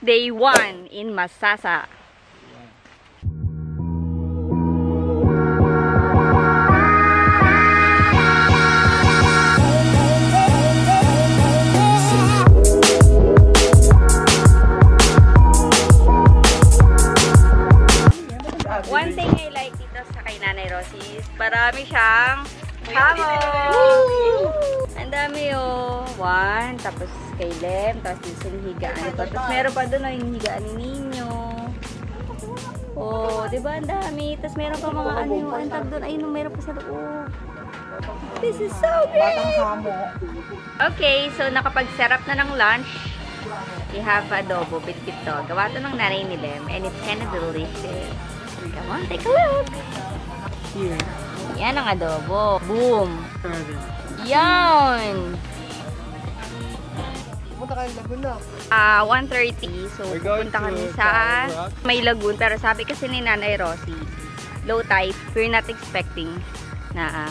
Day 1 in Masasa. One thing I like dito sa kay Nanay Rosie is marami siyang hammock. Ang dami oh. One, tapos kay Lem, tapos din sa higaan ko. Tapos meron pa doon yung higaan ni Ninyo. Oh, di ba ang dami? Tapos meron pa mga ano yung antag doon. Ayun, meron pa sa loob. This is so great! Okay, so nakapag-serap na ng lunch. We have adobo, bit-bit to. Gawa to ng nanay ni Lem and it's kind of delicious. Come on, take a look. Here. Yan ang adobo. Boom. Yan. Punta kayo Laguna. 1:30. So, pupunta kami sa may lagoon. Pero sabi kasi ni Nanay Rosie, low tide. We're not expecting na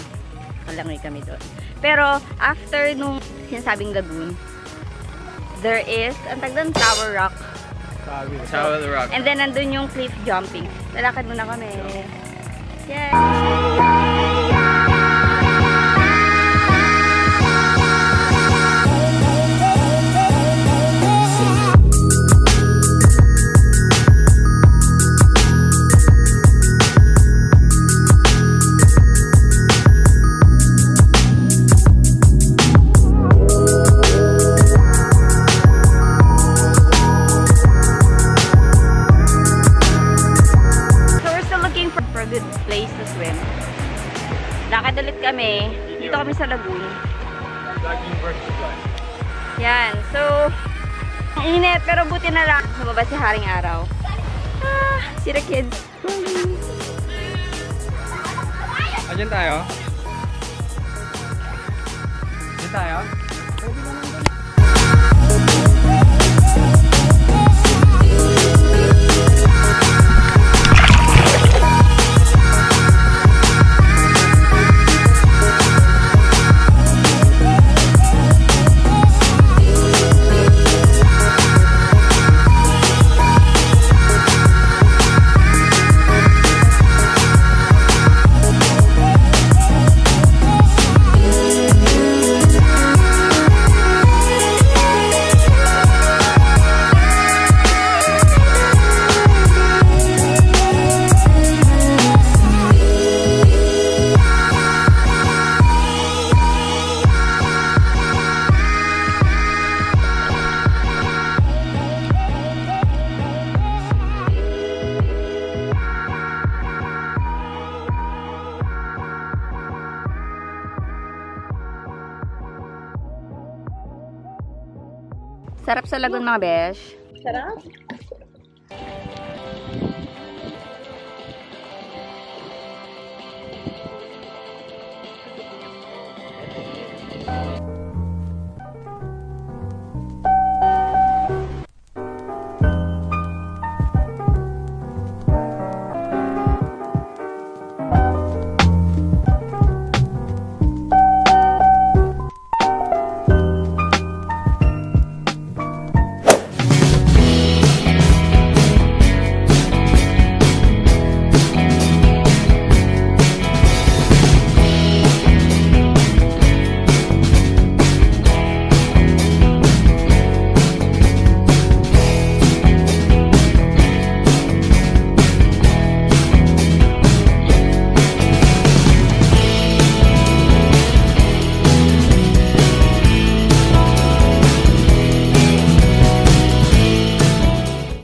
malangoy kami doon. Pero, after nung sinasabing lagoon, there is, ang tagdan, Tower Rock. Tower of the Rock. And then, nandun yung cliff jumping. Lalakad muna kami. Yay! Lakad ulit kami. Dito kami sa lagoon. Yan. So, init. Pero buti na lang. Lumabas si Haring Araw. See the kids. Diyan tayo? Diyan tayo? Sarap sa lagoon mga besh. Sarap.